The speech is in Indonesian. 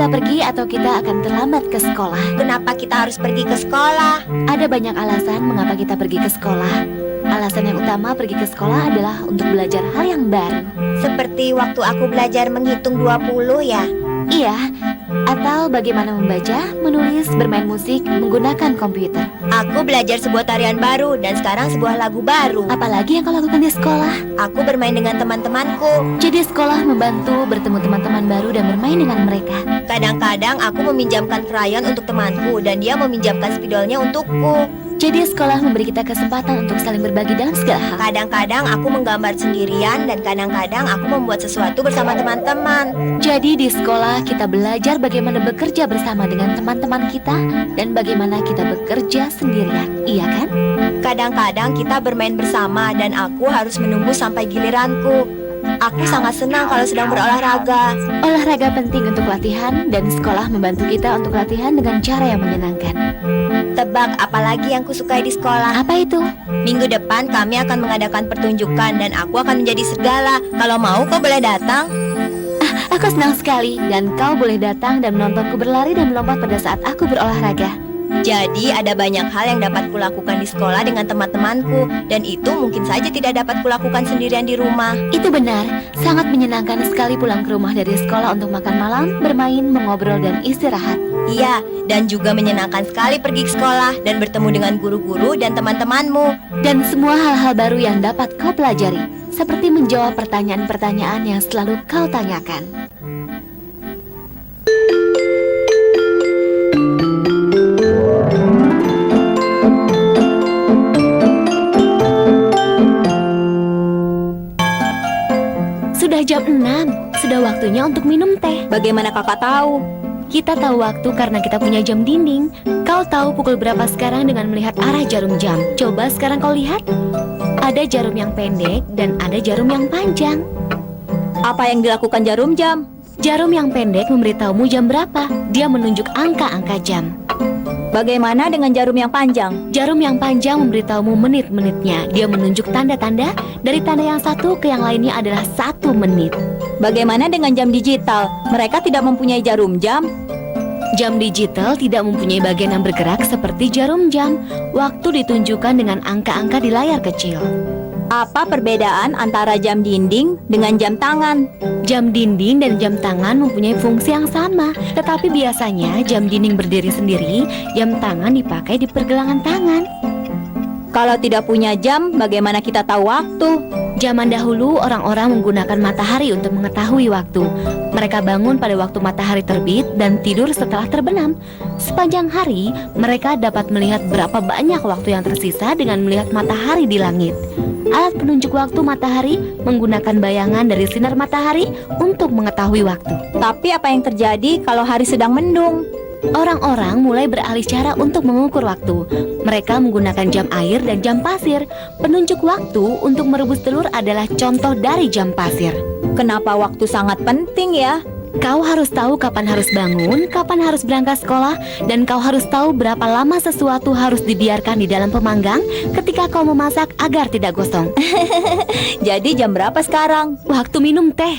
Coba pergi atau kita akan terlambat ke sekolah. Kenapa kita harus pergi ke sekolah? Ada banyak alasan mengapa kita pergi ke sekolah. Alasan yang utama pergi ke sekolah adalah untuk belajar hal yang baru. Seperti waktu aku belajar menghitung 20 ya. Iya, atau bagaimana membaca, menulis, bermain musik, menggunakan komputer. Aku belajar sebuah tarian baru dan sekarang sebuah lagu baru. Apalagi yang kau lakukan di sekolah? Aku bermain dengan teman-temanku. Jadi sekolah membantu bertemu teman-teman baru dan bermain dengan mereka. Kadang-kadang aku meminjamkan krayon untuk temanku dan dia meminjamkan spidolnya untukku. Jadi sekolah memberi kita kesempatan untuk saling berbagi dalam segala hal. Kadang-kadang aku menggambar sendirian dan kadang-kadang aku membuat sesuatu bersama teman-teman. Jadi di sekolah kita belajar bagaimana bekerja bersama dengan teman-teman kita dan bagaimana kita bekerja sendirian, iya kan? Kadang-kadang kita bermain bersama dan aku harus menunggu sampai giliranku. Aku sangat senang kalau sedang berolahraga. Olahraga penting untuk latihan dan sekolah membantu kita untuk latihan dengan cara yang menyenangkan. Tebak apa lagi yang kusukai di sekolah? Apa itu? Minggu depan kami akan mengadakan pertunjukan dan aku akan menjadi serigala. Kalau mau kau boleh datang. Aku senang sekali dan kau boleh datang dan menontonku berlari dan melompat pada saat aku berolahraga. Jadi ada banyak hal yang dapat kulakukan di sekolah dengan teman-temanku dan itu mungkin saja tidak dapat kulakukan sendirian di rumah. Itu benar, sangat menyenangkan sekali pulang ke rumah dari sekolah untuk makan malam, bermain, mengobrol, dan istirahat. Iya, dan juga menyenangkan sekali pergi ke sekolah dan bertemu dengan guru-guru dan teman-temanmu. Dan semua hal-hal baru yang dapat kau pelajari, seperti menjawab pertanyaan-pertanyaan yang selalu kau tanyakan. Sudah jam 6, sudah waktunya untuk minum teh. Bagaimana kakak tahu? Kita tahu waktu karena kita punya jam dinding. Kau tahu pukul berapa sekarang dengan melihat arah jarum jam. Coba sekarang kau lihat. Ada jarum yang pendek dan ada jarum yang panjang. Apa yang dilakukan jarum jam? Jarum yang pendek memberitahumu jam berapa. Dia menunjuk angka-angka jam. Bagaimana dengan jarum yang panjang? Jarum yang panjang memberitahumu menit-menitnya. Dia menunjuk tanda-tanda. Dari tanda yang satu ke yang lainnya adalah 1 menit. Bagaimana dengan jam digital? Mereka tidak mempunyai jarum jam? Jam digital tidak mempunyai bagian yang bergerak seperti jarum jam. Waktu ditunjukkan dengan angka-angka di layar kecil. Apa perbedaan antara jam dinding dengan jam tangan? Jam dinding dan jam tangan mempunyai fungsi yang sama. Tetapi biasanya jam dinding berdiri sendiri, jam tangan dipakai di pergelangan tangan. Kalau tidak punya jam, bagaimana kita tahu waktu? Zaman dahulu orang-orang menggunakan matahari untuk mengetahui waktu. Mereka bangun pada waktu matahari terbit dan tidur setelah terbenam. Sepanjang hari, mereka dapat melihat berapa banyak waktu yang tersisa dengan melihat matahari di langit. Alat penunjuk waktu matahari menggunakan bayangan dari sinar matahari untuk mengetahui waktu. Tapi apa yang terjadi kalau hari sedang mendung? Orang-orang mulai beralih cara untuk mengukur waktu. Mereka menggunakan jam air dan jam pasir. Penunjuk waktu untuk merebus telur adalah contoh dari jam pasir. Kenapa waktu sangat penting ya? Kau harus tahu kapan harus bangun, kapan harus berangkat sekolah, dan kau harus tahu berapa lama sesuatu harus dibiarkan di dalam pemanggang ketika kau memasak agar tidak gosong. Jadi jam berapa sekarang? Waktu minum teh.